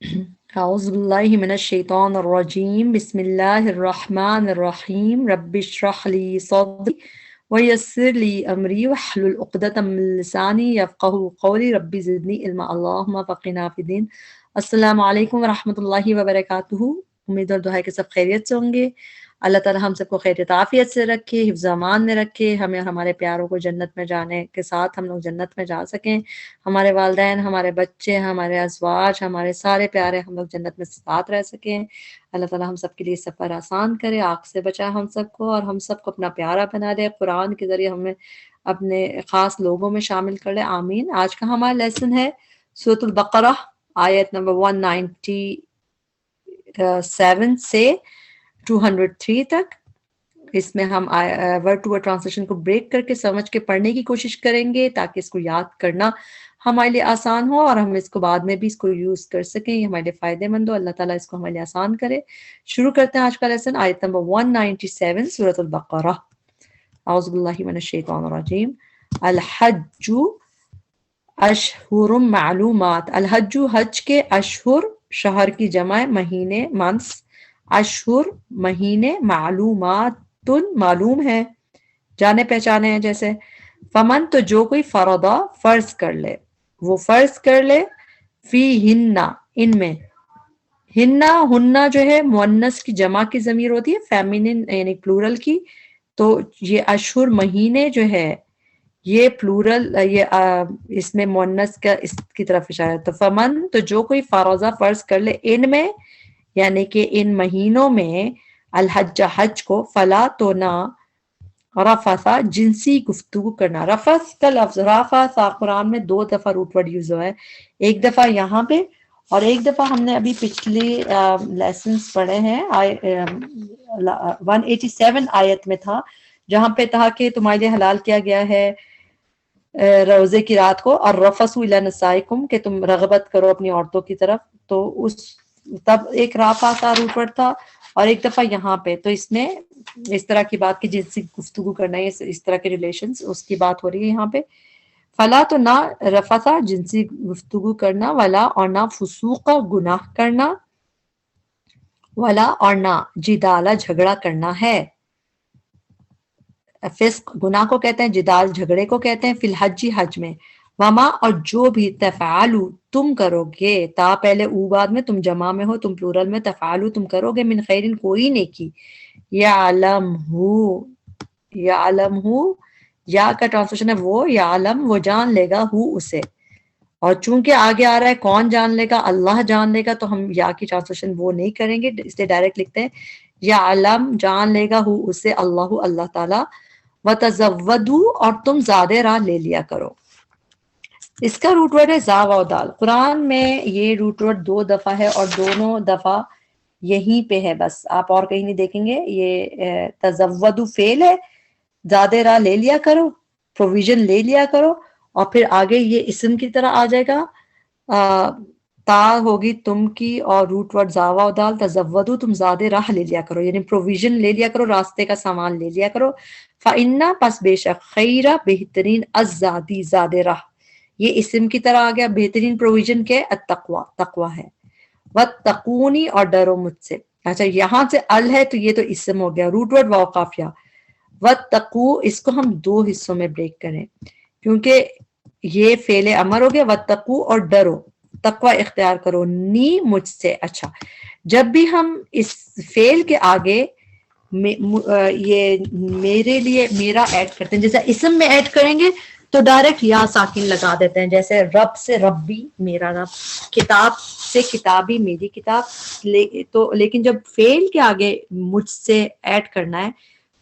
اعوذ باللہ من الشیطان الرجیم بسم اللہ الرحمن الرحیم رب اشرح لی صدری ویسر لی امری واحلل عقدۃ من لسانی یفقہوا قولی رب زدنی علما اللہم فقہنا فی الدین۔ السلام علیکم ورحمۃ اللہ وبرکاتہ۔ امید اور دعا ہے کہ سب خیریت سے ہوں گے۔ اللہ تعالی ہم سب کو خیریت عافیت سے رکھے، حفظ امان میں رکھے، ہمیں اور ہمارے پیاروں کو جنت میں جانے کے ساتھ ہم لوگ جنت میں جا سکیں، ہمارے والدین، ہمارے بچے، ہمارے ازواج، ہمارے سارے پیارے ہم لوگ جنت میں ساتھ رہ سکیں۔ اللہ تعالی ہم سب کے لیے سفر آسان کرے، آگ سے بچائے ہم سب کو، اور ہم سب کو اپنا پیارا بنا دے، قرآن کے ذریعے ہمیں اپنے خاص لوگوں میں شامل کر لے، آمین۔ آج کا ہمارا لیسن ہے سورۃ البقرہ، آیت نمبر 197 سے 203 تک۔ اس میں ہم ورڈ ٹو ورڈ ٹرانسلیشن کو بریک کر کے سمجھ کے پڑھنے کی کوشش کریں گے تاکہ اس کو یاد کرنا ہمارے لیے آسان ہو اور ہم اس کو بعد میں بھی اس کو یوز کر سکیں، یہ ہمارے لیے فائدے مند ہو۔ اللہ تعالیٰ اس کو ہمارے لیے آسان کرے۔ شروع کرتے ہیں آج کا لیسن، آیت نمبر 197 سورۃ البقرہ۔ اعوذ باللہ من الشیطان الرجیم۔ الحج اشہر معلومات، الحج حج کے، اشہر شہر کی جمع، مہینے منث، اشہر مہینے، معلومات معلوم ہے، جانے پہچانے ہیں جیسے۔ فمن تو جو کوئی فرضا فرض کر لے، وہ فرض کر لے، فی ہننا ان میں، ہننا ہننا جو ہے مؤنث کی جمع کی ضمیر ہوتی ہے، فیمینن یعنی پلورل کی، تو یہ اشہر مہینے جو ہے یہ پلورل، یہ اس میں مؤنث کا اس کی طرف اشارہ ہے۔ تو فمن تو جو کوئی فرضا فرض کر لے ان میں، یعنی کہ ان مہینوں میں، الحج حج کو، فلا تو نہ، رفثا جنسی گفتگو کرنا۔ رفث کا لفظ رفثا قرآن میں 2 دفعہ روٹ ورڈ یوز ہوا ہے، ایک دفعہ یہاں پہ اور ایک دفعہ ہم نے ابھی پچھلی لیسنز پڑھے ہیں 187 آیت میں تھا، جہاں پہ تھا کہ تمہارے لیے حلال کیا گیا ہے روزے کی رات کو، اور رفثوا الی نسائکم کہ تم رغبت کرو اپنی عورتوں کی طرف، تو اس تب ایک رافع کا روٹ ورڈ تھا، اور ایک دفعہ یہاں پہ، تو اس میں اس طرح کی بات کی جنسی گفتگو کرنا ہے، اس طرح کے ریلیشنز اس کی بات ہو رہی ہے یہاں پہ۔ فلا تو نہ، رفثا جنسی گفتگو کرنا، ولا اور نہ، فسوق گناہ کرنا، ولا اور نہ، جدالا جھگڑا کرنا ہے۔ فسق گناہ کو کہتے ہیں، جدال جھگڑے کو کہتے ہیں، فی الحج حج میں، وما اور جو بھی، تفعلوا تم کرو گے، تا پہلے او بعد میں، تم جمع میں ہو، تم پلورل میں، تفعلوا تم کرو گے، من خیرن کوئی نیکی، یعلمہ یا کا ٹرانسلیشن ہے وہ، یعلم وہ جان لے گا، ہو اسے، اور چونکہ آگے آ رہا ہے کون جان لے گا، اللہ جان لے گا، تو ہم یا کی ٹرانسلیشن وہ نہیں کریں گے، اس لیے ڈائریکٹ لکھتے ہیں یعلم جان لے گا، ہو اسے، اللہ تعالیٰ، وَتَزَوَّدُوا اور تم زیادہ راہ لے لیا کرو۔ اس کا روٹ ورڈ ہے زا و دال۔ قرآن میں یہ روٹ ورڈ 2 دفعہ ہے اور دونوں دفعہ یہیں پہ ہے، بس آپ اور کہیں نہیں دیکھیں گے۔ یہ تزودوا فعل ہے، زیادہ راہ لے لیا کرو، پروویژن لے لیا کرو، اور پھر آگے یہ اسم کی طرح آ جائے گا، تا ہوگی تم کی، اور روٹ ورڈ زاوا و دال، تزودو تم زیادہ راہ لے لیا کرو، یعنی پروویژن لے لیا کرو، راستے کا سامان لے لیا کرو۔ فَإِنَّ پس بے شک، خیرہ بہترین، الزادی زیادہ راہ، یہ اسم کی طرح آ گیا، بہترین پروویژن کے التقوی تقوی ہے، واتقونی اور ڈرو مجھ سے۔ اچھا یہاں سے ال ہے تو یہ تو اسم ہو گیا، روٹ ورڈ واو قافیہ، واتقو اس کو ہم 2 حصوں میں بریک کریں کیونکہ یہ فعل امر ہو گیا، واتقو اور ڈرو، تقوی اختیار کرو، نی مجھ سے۔ اچھا جب بھی ہم اس فعل کے آگے یہ میرے لیے میرا ایڈ کرتے ہیں، جیسے اسم میں ایڈ کریں گے تو ڈائریکٹ یا ساکن لگا دیتے ہیں، جیسے رب سے ربی میرا رب، کتاب سے کتابی میری کتاب، تو لیکن جب فعل کے آگے مجھ سے ایڈ کرنا ہے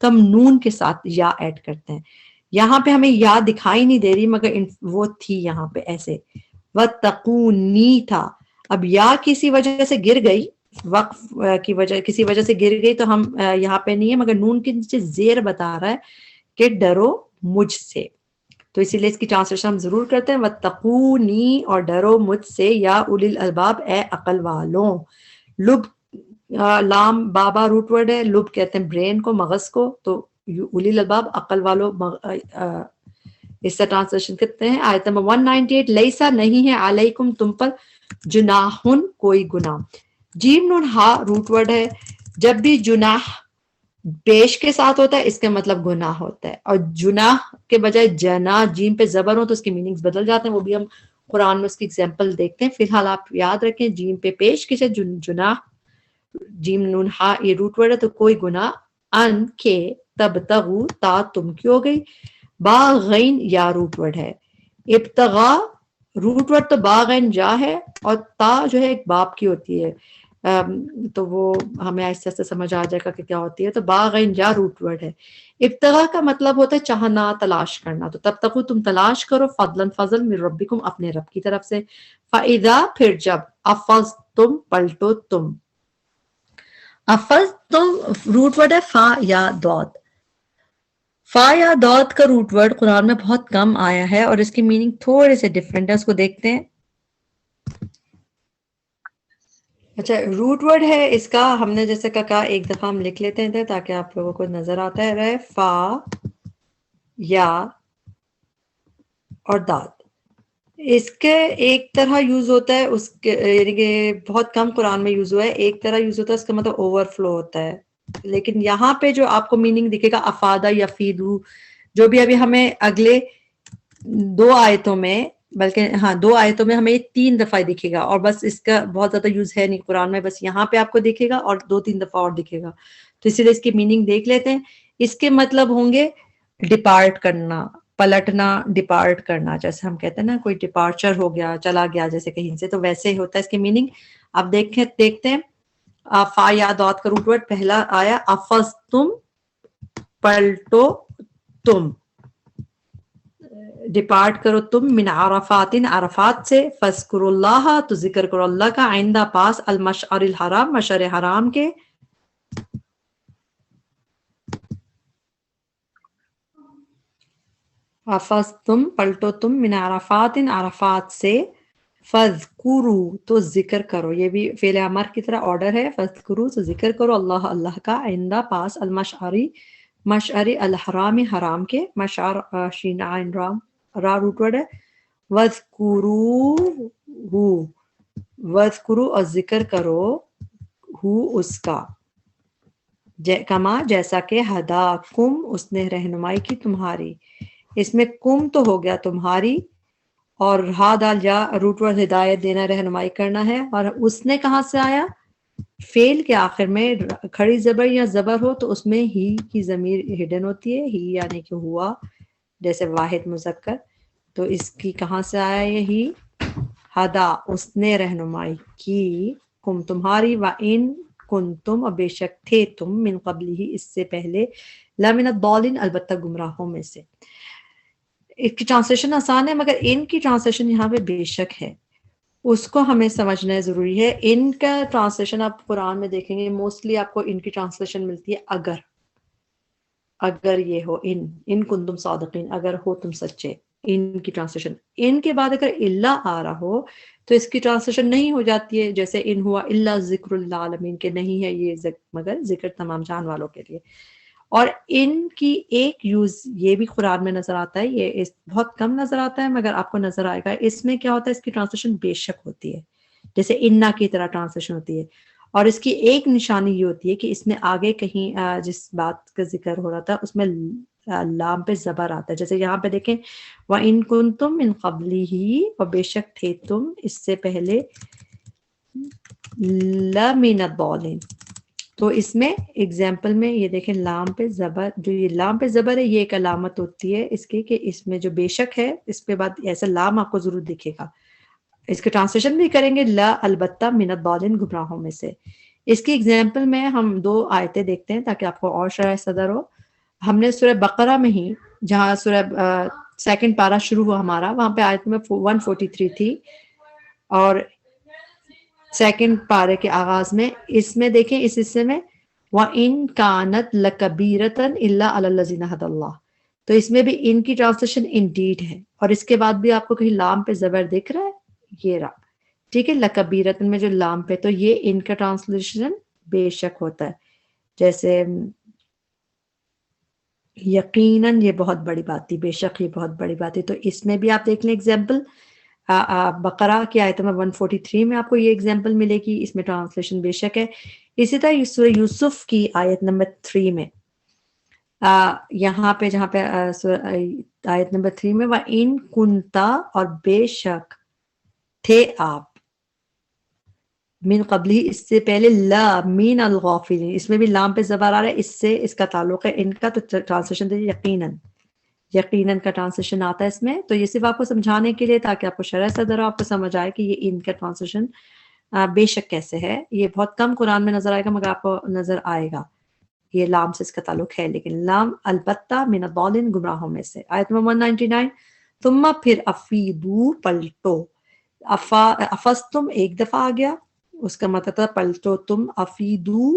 تو ہم نون کے ساتھ یا ایڈ کرتے ہیں۔ یہاں پہ ہمیں یا دکھائی نہیں دے رہی مگر وہ تھی یہاں پہ ایسے، وَتَّقُونِی تھا، اب یا کسی وجہ سے گر گئی، وقف کی وجہ کسی وجہ سے گر گئی تو ہم یہاں پہ نہیں ہے، مگر نون کے نیچے زیر بتا رہا ہے کہ ڈرو مجھ سے، تو اسی لیے اس کی ٹرانسلیشن ہم ضرور کرتے ہیں، وَاتَّقُونِی اور ڈرو مجھ سے، یا اولی الالباب اے عقل والوں۔ لب لام بابا روٹ ورڈ ہے، لب کہتے ہیں برین کو، مغز کو، تو اولی الالباب عقل والوں اس سے ٹرانسلیشن کرتے ہیں آیت نمبر 198 لیسا نہیں ہے علیکم تم پر جناحن کوئی گناہ. جیم نون ہا روٹ ورڈ ہے. جب بھی جناح پیش کے ساتھ ہوتا ہے اس کا مطلب گناہ ہوتا ہے, اور جناح کے بجائے جنا جیم پہ زبر ہو تو اس کے میننگز بدل جاتے ہیں, وہ بھی ہم قرآن میں اس کی ایگزامپل دیکھتے ہیں. فی الحال آپ یاد رکھیں جیم پہ پیش کسے جناح جیم نون ہا یہ روٹ ورڈ ہے تو کوئی گناہ, ان کے تب تغو تا تم کی ہو گئی, باغین یا روٹ ورڈ ہے. ابتغا روٹ ورڈ تو باغین جا ہے, اور تا جو ہے ایک باپ کی ہوتی ہے, تو وہ ہمیں ایسے ایسے سمجھ آ جائے گا کہ کیا ہوتی ہے. تو باغین جا روٹ ورڈ ہے. ابتغا کا مطلب ہوتا ہے چاہنا, تلاش کرنا, تو تب تک تم تلاش کرو فضلاً فضل من ربکم اپنے رب کی طرف سے. فَإِذَا پھر جب افض تم پلٹو تم, افض تم روٹ ورڈ ہے فا یا دود. فا یا دود کا روٹ ورڈ قرآن میں بہت کم آیا ہے اور اس کی میننگ تھوڑے سے ڈفرینٹ ہے, اس کو دیکھتے ہیں. اچھا روٹ ورڈ ہے اس کا, ہم نے جیسے کہا ایک دفعہ ہم لکھ لیتے ہیں تاکہ آپ لوگوں کو نظر آتا ہے رہے. فا یا اور داد, اس کے ایک طرح یوز ہوتا ہے, اس کے یعنی کہ بہت کم قرآن میں یوز ہوا ہے. ایک طرح یوز ہوتا ہے اس کا مطلب اوور فلو ہوتا ہے, لیکن یہاں پہ جو آپ کو میننگ دکھے گا افادہ یا فیدو, جو بھی ابھی ہمیں اگلے 2 آیتوں میں, بلکہ ہاں 2 آیتوں میں ہمیں 3 دفعہ دکھے گا, اور بس اس کا بہت زیادہ یوز ہے نہیں قرآن میں, بس یہاں پہ آپ کو دکھے گا اور 2-3 دفعہ اور دکھے گا. تو اسی لیے اس کی میننگ دیکھ لیتے ہیں. اس کے مطلب ہوں گے ڈپارٹ کرنا, پلٹنا, ڈپارٹ کرنا, جیسے ہم کہتے ہیں نا کوئی ڈپارچر ہو گیا, چلا گیا جیسے کہیں سے, تو ویسے ہی ہوتا ہے اس کی میننگ. اب دیکھتے ہیں فا یا داد کا روٹ ورڈ پہلا آیا افز تم پلٹو تم, ڈپارٹ کرو تم, من عرفات عرفات سے, فذکروا اللہ تو ذکر کرو اللہ کا, عند پاس المشعر الحرام مشعر حرام کے, افز تم پلٹو تم, من عرفات عرفات سے, فذکروا تو ذکر کرو, یہ بھی فعل امر کی طرح آرڈر ہے, فذکروا تو ذکر کرو اللہ اللہ کا, عند پاس المشعری مشعر الحرام حرام کے, مشعر شین عین رام را روٹ ورڈ ہے. وَاذْكُرُوهُ وَاذْكُرُوا اور ذکر کرو ہو اس کا, کما جیسا کہ ہداکم اس نے رہنمائی کی تمہاری. اس میں کم تو ہو گیا تمہاری, اور ہا دال جا روٹ ورڈ ہدایت دینا, رہنمائی کرنا ہے. اور اس نے کہاں سے آیا, فعل کے آخر میں کھڑی زبر یا زبر ہو تو اس میں ہی کی ضمیر ہڈن ہوتی ہے, ہی یعنی کہ ہوا, جیسے واحد مذکر, تو اس کی کہاں سے آیا یہ ہی, ہدا اس نے رہنمائی کی, کم تمہاری, وَإِن کنتم اور بے شک تھے تم, من قبل ہی اس سے پہلے, لَمِنَ الضَّالِّينَ البتہ گمراہوں میں سے. اس کی ٹرانسلیشن آسان ہے مگر ان کی ٹرانسلیشن یہاں پہ بے شک ہے, اس کو ہمیں سمجھنا ضروری ہے. ان کا ٹرانسلیشن آپ قرآن میں دیکھیں گے موسٹلی آپ کو ان کی ٹرانسلیشن ملتی ہے اگر یہ ہو, ان کنتم صادقین, اگر ہو تم سچے, ان کی ٹرانسلیشن. ان کے بعد اگر اللہ آ رہا ہو تو اس کی ٹرانسلیشن نہیں ہو جاتی ہے, جیسے ان ہوا الا ذکر للعالمین, کے نہیں ہے یہ مگر ذکر تمام جان والوں کے لیے. اور ان کی ایک یوز یہ بھی قرآن میں نظر آتا ہے, یہ بہت کم نظر آتا ہے مگر آپ کو نظر آئے گا. اس میں کیا ہوتا ہے, اس کی ٹرانسلیشن بے شک ہوتی ہے, جیسے انا کی طرح ٹرانسلیشن ہوتی ہے. اور اس کی ایک نشانی یہ ہوتی ہے کہ اس میں آگے کہیں جس بات کا ذکر ہو رہا تھا اس میں لام پہ زبر آتا ہے, جیسے یہاں پہ دیکھیں وَإِن كُنتُم مِّن قَبْلِهِ اور بے شک تھے تم اس سے پہلے, لَمِنَ الضَّالِّينَ. تو اس میں ایگزامپل میں یہ دیکھیں لام پہ زبر, جو یہ لام پہ زبر ہے یہ ایک علامت ہوتی ہے اس کی کہ اس میں جو بے شک ہے اس پہ بعد ایسا لام آپ کو ضرور دکھے گا. اس کے ٹرانسلیشن بھی کریں گے لا البتہ من الضالین, گمراہوں میں سے. اس کی ایگزامپل میں ہم 2 آیتیں دیکھتے ہیں تاکہ آپ کو اور شرح صدر ہو. ہم نے سورہ بقرہ میں ہی جہاں سورہ سیکنڈ پارہ شروع ہوا ہمارا, وہاں پہ آیت میں 143 تھی, اور سیکنڈ پارے کے آغاز میں اس میں دیکھیں اس حصے میں وَإِن كَانَتْ لَكَبِيرَةً إِلَّا عَلَى الَّذِينَ هَدَى اللَّهُ, تو اس میں بھی ان کی ٹرانسلیشن انڈیڈ ہے, اور اس کے بعد بھی آپ کو کہیں لام پہ زبر دکھ رہا ہے, یہ رہا, ٹھیک ہے, لَكَبِيرَةً میں جو لام پہ, تو یہ ان کا ٹرانسلیشن بے شک ہوتا ہے. جیسے یقیناً یہ بہت بڑی بات تھی، بے شک یہ بہت بڑی بات ہے. تو اس میں بھی آپ دیکھ لیں ایگزامپل، بقرہ کی آیت نمبر 143 میں آپ کو یہ ایگزامپل ملے گی، اس میں ٹرانسلیشن بے شک ہے. اسی طرح سورہ یوسف کی آیت نمبر 3 میں یہاں پہ جہاں پہ آیت نمبر 3 میں وَإِن كُنْتَ، اور بے شک تھے آپ، من قبلی اس سے پہلے، لا من الغافلین، اس میں بھی لام پہ زبر آ رہا ہے، اس سے اس کا تعلق ہے ان کا، تو ٹرانسلیشن دیجیے یقیناً. یقیناً کا ٹرانسلیشن آتا ہے اس میں، تو یہ صرف آپ کو سمجھانے کے لیے تاکہ آپ کو شرح صدر آپ کو سمجھ آئے کہ یہ ان کا ٹرانسلیشن بے شک کیسے ہے. یہ بہت کم قرآن میں نظر آئے گا، مگر آپ کو نظر آئے گا یہ لام سے اس کا تعلق ہے، لیکن لام البتہ من الضالین، گمراہوں میں سے. آیت نمبر 199، ثم پھر افیدو پلٹو، افستم ایک دفعہ آ گیا، اس کا مطلب تھا پلٹو تم، افیدو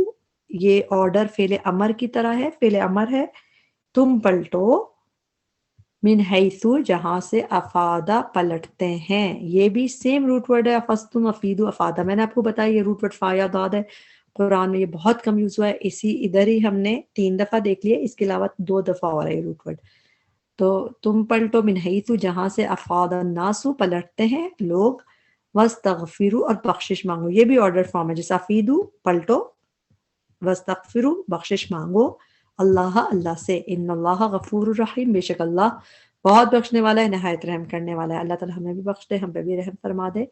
یہ آرڈر فعل امر کی طرح ہے، فعل امر ہے، تم پلٹو، من حیثو جہاں سے، افادہ پلٹتے ہیں، یہ بھی سیم روٹ ورڈ ہے، افستم افیدو افادہ. میں نے آپ کو بتایا یہ روٹ ورڈ فا یا داد ہے، قرآن میں یہ بہت کم یوز ہوا ہے، اسی ادھر ہی ہم نے 3 دفعہ دیکھ لیا، اس کے علاوہ 2 دفعہ اور ہے یہ روٹ ورڈ. تو تم پلٹو من حیثو جہاں سے، افاد الناس پلٹتے ہیں لوگ، واستغفروا اور بخشش مانگو، یہ بھی آرڈر فارم ہے، جیسے افیدو پلٹو، واستغفروا بخشش مانگو، اللہ اللہ سے، ان اللہ غفور الرحیم، بے شک اللہ بہت بخشنے والا ہے، نہایت رحم کرنے والا ہے. اللہ تعالیٰ ہمیں بھی بخش دے، ہم پہ بھی رحم فرما دے.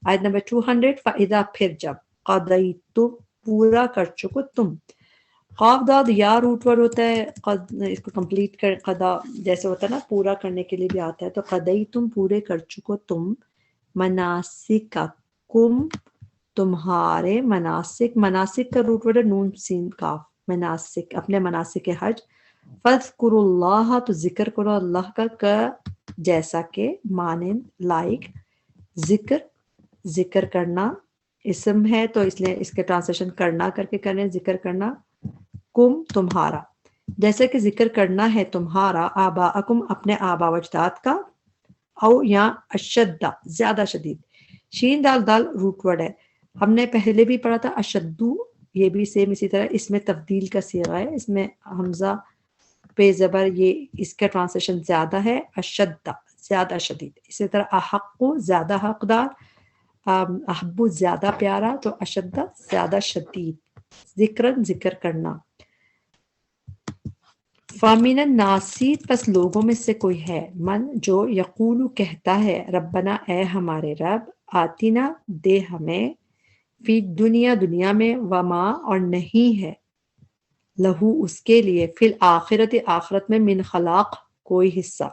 آیت نمبر 200، فَإِذَا پھر جب، قَضَيْتُم پورا کر چکو تم، قاف داد یا روٹ ورڈ ہوتا ہے، اس کو کمپلیٹ کر، قضا جیسے ہوتا ہے نا پورا کرنے کے لیے بھی آتا ہے، تو قَضَيْتُم پورے کر چکو تم، مناسککم تمہارے مناسک، مناسک کا روٹ ورڈ ہے نون سین کاف، مناسک اپنے مناسک حج، فَاذْكُرُوا اللَّهَ تو ذکر کرو اللہ کا جیسا کہ، مانند، لائک، ذکر ذکر کرنا اسم ہے تو اس لیے اس کے ٹرانسلیشن کرنا کر کے کریں، ذکر کرنا، کم تمہارا، جیسا کہ ذکر کرنا ہے تمہارا، آباءکم اپنے آبا و اجداد کا، او یا اشد زیادہ شدید، شین دال دال روٹ ورڈ ہے، ہم نے پہلے بھی پڑھا تھا اشدو، یہ بھی سیم اسی طرح، اس میں تبدیل کا صیغہ ہے، اس میں حمزہ پہ زبر، یہ اس کا ٹرانسلیشن زیادہ ہے، اشد زیادہ شدید. اسی طرح احق زیادہ حقدار، احبو زیادہ پیارا، تو اشد زیادہ شدید، ذکرن ذکر کرنا. فامن الناسی پس لوگوں میں سے کوئی ہے، من جو یقول کہتا ہے، ربنا اے ہمارے رب، آتینا دے ہمیں، فی دنیا دنیا میں، وما اور نہیں ہے، لہو اس کے لیے، فی الآخرت آخرت میں، من خلاق کوئی حصہ.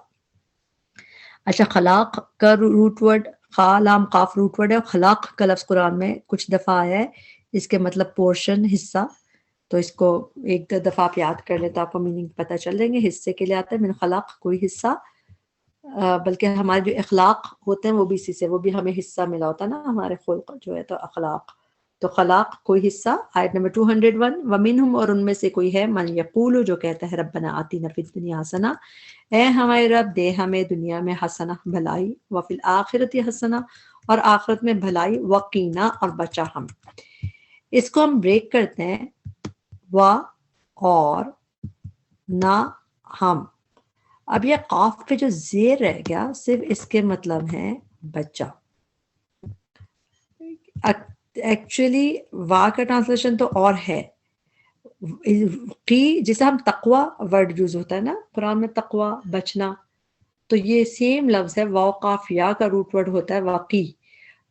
اچھا خلاق کا روٹ ورڈ خا لام قاف روٹ ورڈ ہے، خلاق کا لفظ قرآن میں کچھ دفعہ آیا ہے، اس کے مطلب پورشن، حصہ. تو اس کو ایک دو دفعہ آپ یاد کر لیں تو آپ کو میننگ پتہ چل جائیں گے. حصے کے لیے آتا ہے من خلاق کوئی حصہ، بلکہ ہمارے جو اخلاق ہوتے ہیں وہ بھی اسی سے، وہ بھی ہمیں حصہ ملا ہوتا ہے نا ہمارے خلق جو ہے، تو اخلاق، تو خلاق کوئی حصہ. آیت نمبر 201، ومنہم اور ان میں سے کوئی ہے، من یقول جو کہتا ہے، ربنا آتینا فی الدنیا حسنہ، اے ہمارے رب دے ہمیں دنیا میں حسنہ بھلائی، وفی الآخرت حسنہ اور آخرت میں بھلائی، وقینا اور بچا ہم. اس کو ہم بریک کرتے ہیں، و اور نہ ہم. اب یہ قاف پہ جو زیر رہ گیا، صرف اس کے مطلب ہے بچہ. ایکچولی وا کا ٹرانسلیشن تو اور ہے، قی جسے ہم تقوی ورڈ یوز ہوتا ہے نا قرآن میں، تقوی بچنا، تو یہ سیم لفظ ہے، واو قاف یا کا روٹ ورڈ ہوتا ہے واقعی.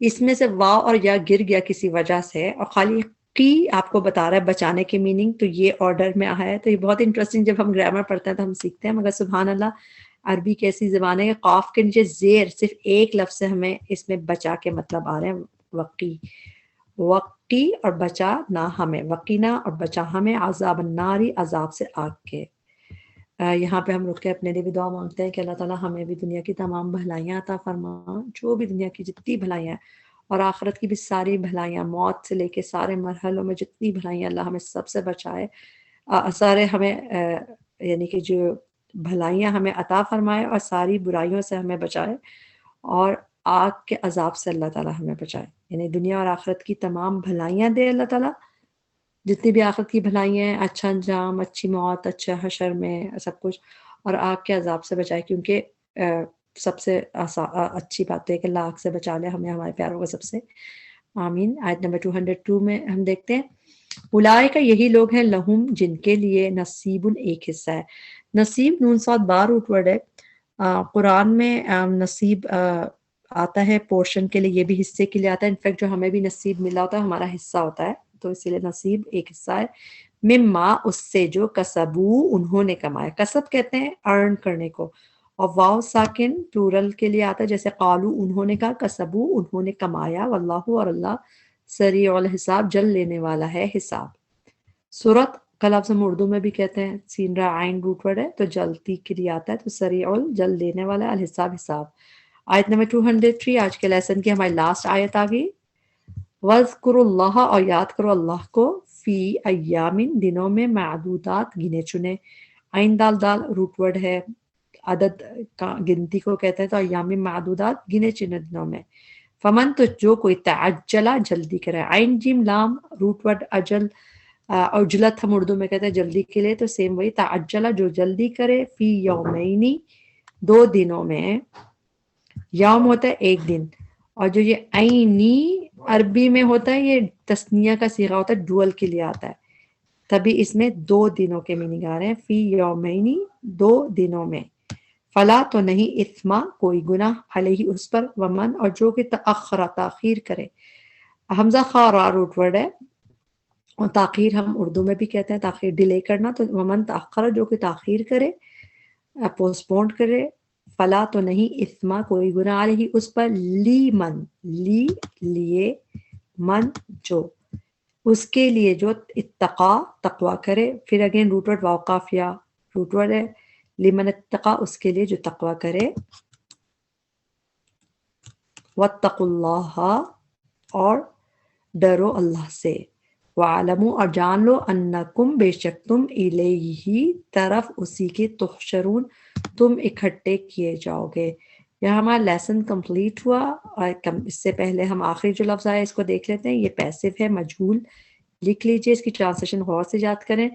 اس میں سے واو اور یا گر گیا کسی وجہ سے، اور خالی قی آپ کو بتا رہا ہے بچانے کے میننگ، تو یہ آرڈر میں آیا ہے. تو یہ بہت انٹرسٹنگ، جب ہم گرامر پڑھتے ہیں تو ہم سیکھتے ہیں، مگر سبحان اللہ عربی کی ایسی زبان ہے کہ قاف کے نیچے زیر صرف ایک لفظ سے ہمیں اس میں بچا کے مطلب آ رہے ہیں، وقی، وقی اور بچا نہ ہمیں، وقینا اور بچا ہمیں، عذاب الناری عذاب سے آگ کے. یہاں پہ ہم رک کے اپنے لیے بھی دعا مانگتے ہیں کہ اللہ تعالیٰ ہمیں بھی دنیا کی تمام بھلائیاں عطا فرما، جو بھی دنیا کی جتنی بھلائیاں ہیں اور آخرت کی بھی ساری بھلائیاں، موت سے لے کے سارے مرحلوں میں جتنی بھلائیاں، اللہ ہمیں سب سے بچائے، سارے ہمیں یعنی کہ جو بھلائیاں ہمیں عطا فرمائے اور ساری برائیوں سے ہمیں بچائے، اور آگ کے عذاب سے اللہ تعالیٰ ہمیں بچائے، یعنی دنیا اور آخرت کی تمام بھلائیاں دے اللہ تعالیٰ، جتنی بھی آخرت کی بھلائیاں ہیں، اچھا انجام، اچھی موت، اچھا حشر میں سب کچھ، اور آگ کے عذاب سے بچائے، کیونکہ سب سے اچھی بات ہے کہ اللہ آگ سے بچا لے ہمیں ہمارے پیاروں کو سب سے، آمین۔ آیت نمبر 202 میں ہم دیکھتے ہیں اولئک، یہی لوگ ہیں، لہم، جن کے لیے، نصیب، ایک حصہ ہے۔ نصیب نون صاد با روٹ ورڈ ہے۔ قرآن میں نصیب آتا ہے پورشن کے لیے، یہ بھی حصے کے لیے آتا ہے، انفیکٹ جو ہمیں بھی نصیب ملا ہوتا ہے ہمارا حصہ ہوتا ہے، تو اسی لیے نصیب ایک حصہ ہے۔ مما، اس سے جو، کسبو، انہوں نے کمایا، کسب کہتے ہیں ارن کرنے کو، اور واو ساکن پلورل کے لیے آتا ہے، جیسے قالو، انہوں نے کہا، کسبو، انہوں نے کمایا، واللہ، اور اللہ، سریع الحساب، جل لینے والا ہے حساب۔ سورت کا لفظ ہم اردو میں بھی کہتے ہیں، سین را عین روٹ ورڈ ہے، تو جلدی کے لیے آتا ہے، تو سریع جل دینے والا ہے، الحساب، حساب۔ آیت نمبر 203 آج کے لیسن کی ہماری لاسٹ آیت آ گئی۔ وَاذْكُرُوا اللَّهَ، اور یاد کرو اللہ کو، فی ایامن، دنوں میں، معدودات، گنے چنے۔ عین دال دال روٹ ورڈ ہے، عدد کا گنتی کو کہتے ہیں، تو ایام معدودات، گنے چنے دنوں میں۔ فمن، تو جو کوئی، تعجلا، جلدی کرے، عین جیم لام روٹ ورڈ اجل، عجلت ہم اردو میں کہتے ہیں جلدی کے لیے، تو سیم وہی، تعجلا، جو جلدی کرے، فی یومینی، 2 دنوں میں۔ یوم ہوتا ہے ایک دن، اور جو یہ عینی عربی میں ہوتا ہے، یہ تثنیہ کا صیغہ ہوتا ہے، ڈوئل کے لیے آتا ہے، تبھی اس میں 2 دنوں کے میننگ آ رہے ہیں، فی یومینی، 2 دنوں میں۔ فلا، تو نہیں، اثما، کوئی گناہ، علیہ، اس پر، ومن، اور جو کہ تأخر، تاخیر کرے۔ حمزہ خا را روٹ ورڈ ہے، اور تاخیر ہم اردو میں بھی کہتے ہیں تاخیر، ڈیلے کرنا، تو ومن تاخر، جو کہ تاخیر کرے، پوسٹ پونڈ کرے۔ فلا، تو نہیں، اثما، کوئی گناہ، علیہ، اس پر، لی من، لی لیے، من جو، اس کے لیے جو اتقا، تقوی کرے۔ پھر اگین روٹ ورڈ واو قافیہ روٹ ورڈ ہے، لمن اتقا، اس کے لیے جو تقوی کرے۔ واتقوا اللہ، اور ڈرو اللہ سے۔ وَاعْلَمُوا، اور جان لو، انکم، بے شک تم، الیہ، طرف اسی کے، تحشرون، تم اکٹھے کیے جاؤ گے۔ یہاں ہمارا لیسن کمپلیٹ ہوا، اور اس سے پہلے ہم آخری جو لفظ آیا اس کو دیکھ لیتے ہیں۔ یہ پیسو ہے، مجہول، لکھ لیجئے، اس کی ٹرانسلیشن غور سے یاد کریں۔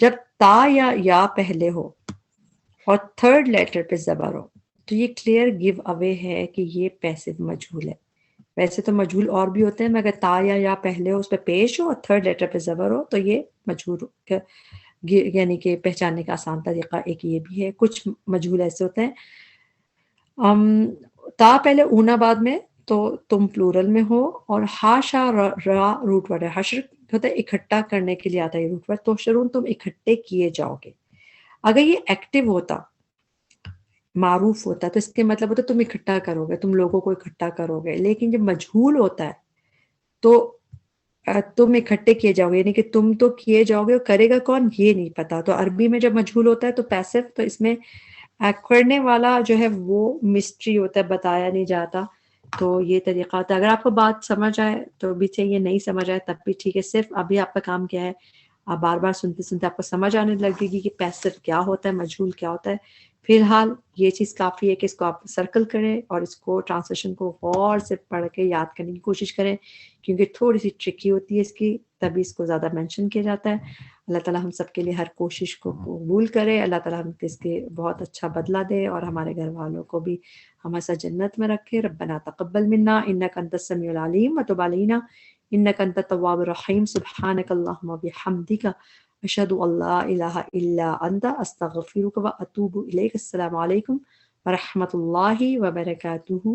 جب تا یا پہلے ہو اور تھرڈ لیٹر پہ زبر ہو، تو یہ کلیئر گیو اوے ہے کہ یہ پیسو مجہول ہے۔ ویسے تو مجہول اور بھی ہوتے ہیں، مگر تا یا پہلے ہو، اس پہ پیش ہو اور تھرڈ لیٹر پہ زبر ہو، تو یہ مجہول، یعنی کہ پہچاننے کا آسان طریقہ ایک یہ بھی ہے۔ کچھ مجہول ایسے ہوتے ہیں تا پہلے اونا بعد میں، تو تم پلورل میں ہو، اور ہاشا را روٹ ورڈ ہے، حشر ہوتا ہے اکٹھا کرنے کے لیے آتا ہے یہ روٹ ورڈ، تو شرون، تم اکٹھے کیے جاؤ گے۔ اگر یہ ایکٹیو ہوتا، معروف ہوتا، تو اس کے مطلب ہوتا ہے تم اکٹھا کرو گے، تم لوگوں کو اکٹھا کرو گے۔ لیکن جب مجہول ہوتا ہے تو تم اکٹھے کیے جاؤ گے، یعنی کہ تم تو کیے جاؤ گے، اور کرے گا کون یہ نہیں پتا۔ تو عربی میں جب مجہول ہوتا ہے تو پیسو، تو اس میں کرنے والا جو ہے وہ مسٹری ہوتا ہے، بتایا نہیں جاتا۔ تو یہ طریقہ ہوتا ہے۔ اگر آپ کو بات سمجھ آئے تو بھی چاہیے، نہیں سمجھ آئے تب بھی ٹھیک ہے، صرف ابھی آپ کا کام کیا ہے، آپ بار بار سنتے سنتے آپ کو سمجھ آنے لگے گی کہ پیسو کیا ہوتا ہے، مجہول کیا ہوتا ہے۔ فی الحال یہ چیز کافی ہے کہ اس کو آپ سرکل کریں، اور اس کو ٹرانسلیشن کو غور سے پڑھ کے یاد کرنے کی کوشش کریں، کیونکہ تھوڑی سی ٹرکی ہوتی ہے اس کی، تبھی اس کو زیادہ مینشن کیا جاتا ہے۔ اللہ تعالیٰ ہم سب کے لیے ہر کوشش کو قبول کرے، اللہ تعالیٰ ہم اس کے بہت اچھا بدلہ دے، اور ہمارے گھر والوں کو بھی ہمیشہ جنت میں رکھے۔ ربنا تقبل منا انک انت السمیع العلیم وتب علینا انک انت التواب الرحیم، سبحانک اللہم وبحمدک، اشہد ان لا الہ الا انت، استغفرک واتوب الیک۔ السلام علیکم ورحمۃ اللہ وبرکاتہ۔